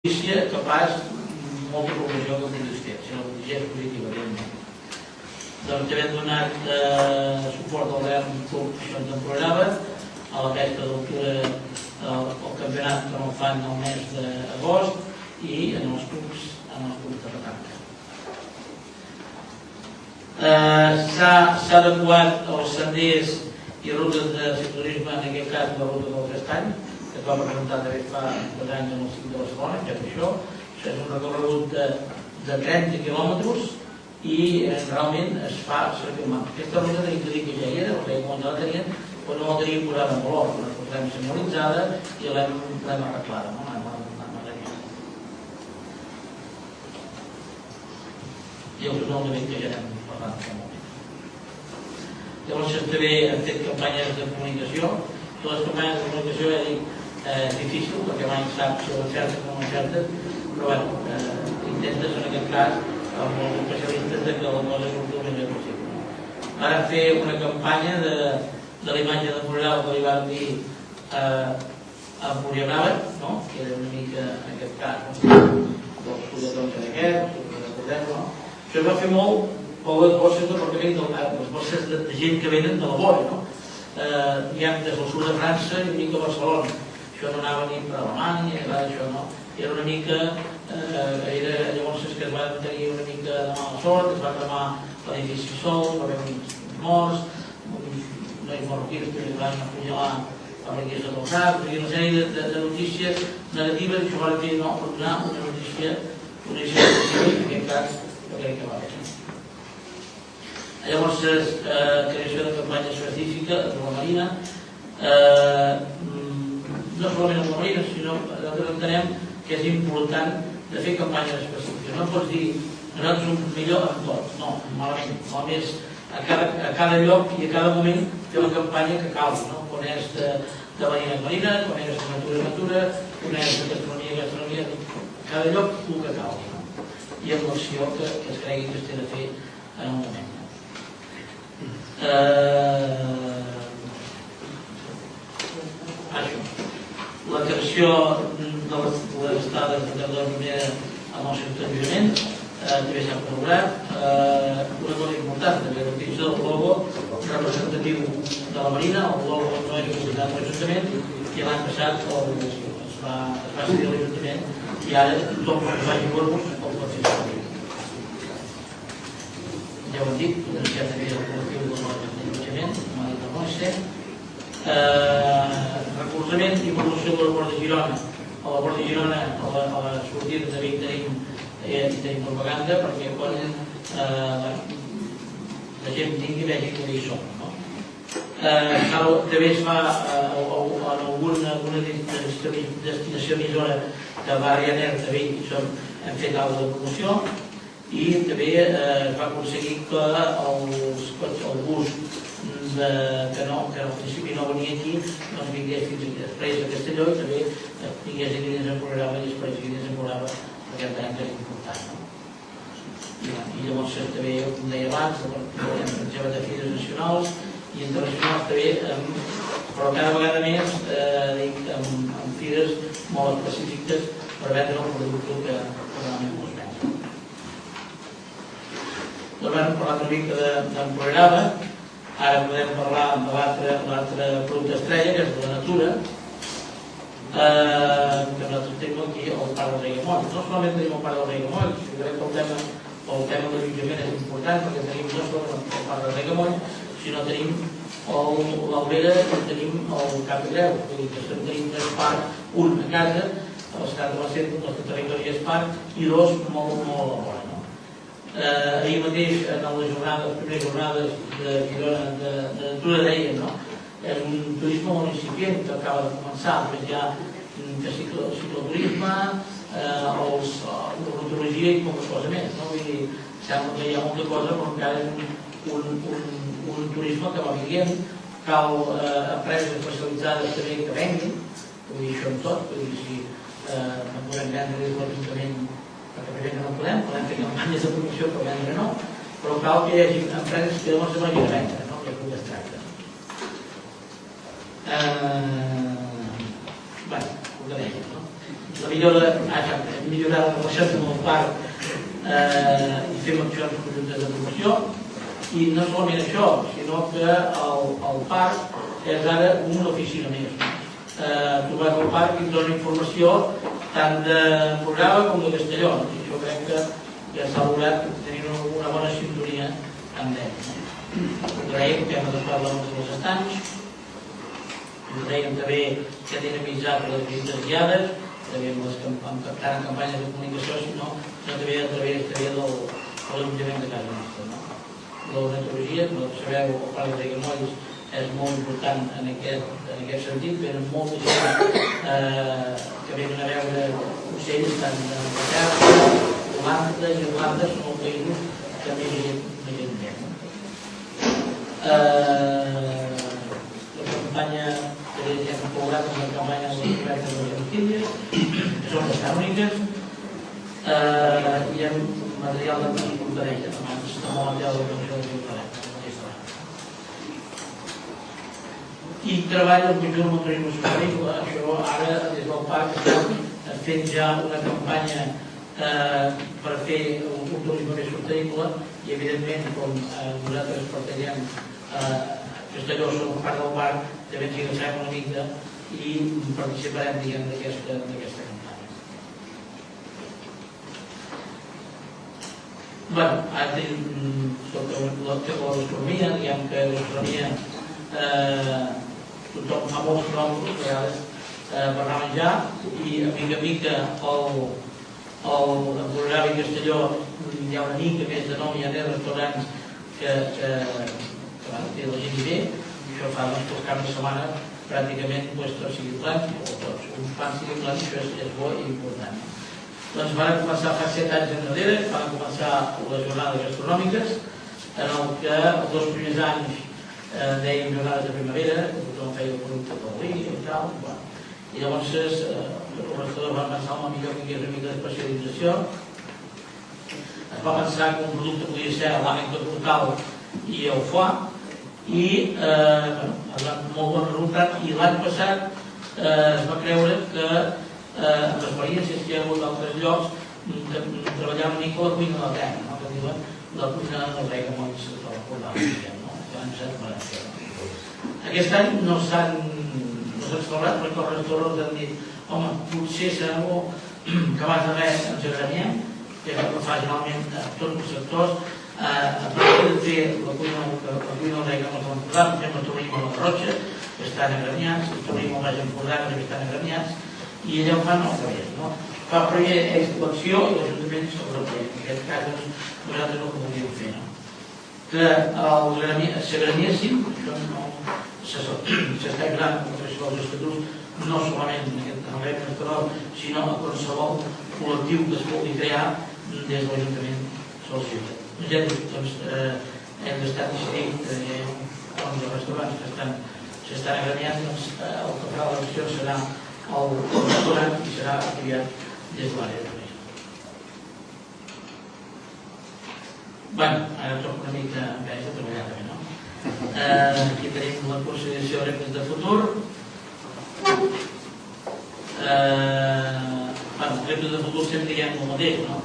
notícia que pas molta promoció que indústria, si la notícia és positiva, evidentment. Doncs també hem donat suport al Real Club Peixons d'Empordà, a la pesca d'altura, al campionat que no fan el mes d'agost i en els clubs de petanca. S'ha adequat els senders i rutes de ciclisme, en aquest cas la ruta del Castany, que es va presentar també fa 2 anys en el CIC de Barcelona, que és això és un recorregut de 30 quilòmetres i realment es fa circulant. Aquesta ruta tenim que dir que ja hi era, perquè quan ja la tenien, però no la teníem posada en valor, la posem senyalitzada i l'hem arreglada. I el nou nivell que ja n'hem parlat en aquest moment. Llavors també hem fet campanyes de comunicació. Totes les campanyes de comunicació ja dic difícil, perquè mai sap si l'encerta o no l'encerta, però bueno, intentes en aquest cas amb els especialistes que la cosa surti el més bé possible. Vàrem fer una campanya de la imatge de Moral que li vam dir a Moria Brava, que era una mica en aquest cas dels fulletons d'aquest, recordem-lo. Això es va fer molt per les bosses d'aparcament, les bosses de gent que venen de la vora, diguem des del sud de França i una mica a Barcelona. Això no anava ni per Alemanya, això no. Era una mica, llavors que es va tenir una mica de mala sort, es va cremar l'edifici sol, va haver uns morts, nois marroquins que es van apunyalar a la guisa del SAP, una sèrie de notícies negatives, i això va fer per donar una notícia positiva, en aquest cas, jo crec que va bé. Llavors, creació de campanya específica de la Marina, no solament amb la Marina, sinó que nosaltres entenem que és important de fer campanyes específiques. No pots dir, nosaltres som millor en tot, no, malament. Només a cada lloc i a cada moment fer la campanya que calgui, quan és de marina en marina, quan és de natura en natura, quan és de gastronomia en gastronomia, cada lloc el que calgui. I amb l'acció que es cregui que es té de fer en un moment. La creació de les estades de Cardona amb el centralitzament també s'ha prograt. Una cosa important també, la creació del logo representatiu de la Marina, el logo no era utilitzat per l'Ajuntament i l'any passat es va cedir a l'Ajuntament i ara tothom que faci corpus el pot fer servir. Ja ho hem dit, potenciar també el col·lectiu de l'allotjament, com ha dit el Moise. Recolzament i promoció de l'aeroport de Girona. A l'aeroport de Girona, a la sortida també tenim propaganda perquè quan la gent vingui i vegi que hi som. També es fa en alguna destinació emissora de Ryanair, també hem fet alguna de promoció i també es va aconseguir que el bus que al principi no venia aquí doncs vingués fins aquí després a Castelló i també tingués línies en programa i després línies en programa perquè entenem que és important. I llavors també, com deia abans, participem de fires nacionals i internacionals també, però cada vegada més amb fires molt específiques per vendre el producte que realment es ven. Doncs vam parlar una mica d'Empordà. Ara podem parlar de l'altre producte estrella, que és de la natura, que nosaltres tenim aquí el Parc del Reguemoll. No solament tenim el Parc del Reguemoll, si crec que el tema de l'allotjament és important, perquè tenim no solament el Parc del Reguemoll, sinó tenim l'Albera i tenim el Cap de Creu. Vull dir que tenim 3 parcs, un a casa, a l'estat de la Centre, el nostre territori és parc, i 2 molt a la vora. Ahir mateix, en les primeres jornades de Girona de natura, deien, és un turisme molt incipient que acaba de començar, després hi ha cicloturisme, l'ornitologia i moltes coses més. Vull dir, sembla que hi ha molta cosa, però encara és un turisme que va vivint, cal empreses especialitzades també que venguin, vull dir, això en tot, vull dir, si no podem vendre l'Ajuntament perquè primer que no podem fer campanyes de promoció per vendre no, però cal que hi hagi empreses que llavors se vagin a vendre, que és el que es tracta. Bé, ho que dèiem, millorar la recerca del parc i fem accions conjuntes de promoció. I no solament això, sinó que el parc és ara una oficina més. Tu vas al parc i et dona informació tant de Programa com de Castelló. I jo crec que s'ha lograt tenir una bona sintonia amb ells. Agraïm que hem adaptat dels estants. Agraïm també que tenen mitjat les visites guiades, també tant en campanyes de comunicació, sinó també a través de l'Ajuntament de casa nostra. L'ornitologia, com sabeu, el Parc d'Aiguamolls és molt important en aquest sentit. Venen molta gent que venen a veure ocells tant d'Anglaterra, Holanda i Irlanda, són els països que més gent ve. La campanya que hem col·laborat amb la campanya de les cobertes de les Antilles, que són bastant úniques, i amb material de conferència, abans està molt material de conferència. I treballa el conjunt del turisme sostenible. Això ara, des del parc, estem fent ja una campanya per fer un turisme més sostenible i, evidentment, com nosaltres pertanyem a Castelló, som part del parc, també ens enganxarem una mica i participarem d'aquesta campanya. Bé, ara tenim sobre l'astronomia, diguem que l'astronomia tothom fa molts quilòmetres, a vegades per anar a menjar, i a mica al programa de Castelló hi ha una mica més de nom, hi ha més restaurants que la gent hi ve, i això fa que els caps de setmana pràcticament tots siguin plans, o tots, uns plans siguin plans, això és bo i important. Doncs van començar fa 7 anys enrere, van començar les jornades gastronòmiques, en el que els 2 primers anys dèiem jornades de primavera, que tothom feia el producte per línia i tal, i llavors els restauradors van pensar que millor que hi hagués una mica d'especialització. Es va pensar que un producte podia ser l'àmbit total i el foie, i es va molt bon resultat, i l'any passat es va creure que amb experiències que hi ha hagut d'altres llocs, treballar una mica la cuina del terra, que diuen la cuina del rei, com ens recordàvem. Aquest any no s'han celebrat perquè els restaurants han dit home, potser serà bo que abans de res ens agranyem, que és el que fa generalment tots els sectors, a part de fer la cuina del rei que ens l'Empordà, fem el tornim a la Garrotxa, que estan agranyats, el tornim al Baix Empordà, que estan agranyats, i allà ho fan al revés, no? Fa primer l'acció i l'Ajuntament se'l reprèn. En aquest cas, nosaltres no ho podíem fer, no? Que s'agranyessin, això no s'està ajudant amb els estatuts, no solament en el rei electoral, sinó a qualsevol col·lectiu que es pugui crear des de l'Ajuntament sol·licitat. Nosaltres hem d'estar decidint que els restaurants que s'estan agranyats, el que farà l'acció serà el restaurant i serà apoyat des de l'àrea de turisme. Bé, ara toca una mica amb ells a treballar també, no? Aquí tenim la consideració de reptes de futur. Reptes de futur sempre diguem el mateix, no?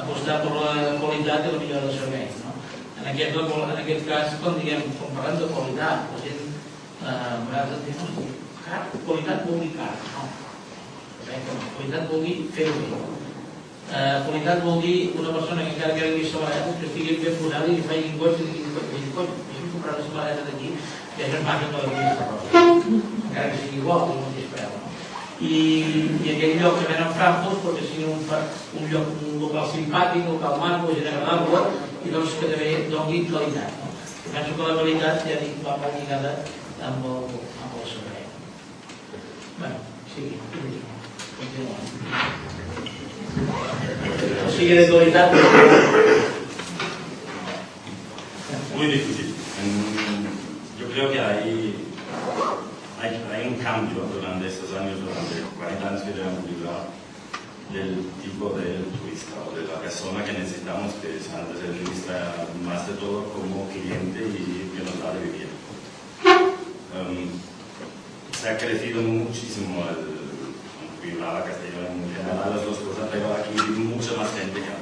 Apostar per la qualitat i la millora del servei, no? En aquest cas, quan parlem de qualitat, la gent a vegades diu qualitat vol dir car, no? Qualitat vol dir fer-ho bé. Qualitat vol dir una persona que encara que vingui samarretes que estigui ben posada i faci goig i digui deixa'm comprar una samarreta d'aquí que és más que no de aquesta rosa, encara que sigui igual, és el mateix preu, no? I aquell lloc que venen frampos perquè sigui un local simpàtic, un local maco, gent agradable, i doncs que també doni qualitat, no? Penso que la qualitat, ja dic, va molt lligada amb el servei. Bé, sí, continuem. O sigui, de qualitat... Muy difícil. Yo creo que hay un cambio durante estos años, durante 40 años que llevamos viviendo, del tipo de turista o de la persona que necesitamos, que es antes el turista más de todo como cliente y que nos da de vivir. Se ha crecido muchísimo el vibraba Castellón en general las dos cosas, pero aquí mucha más gente que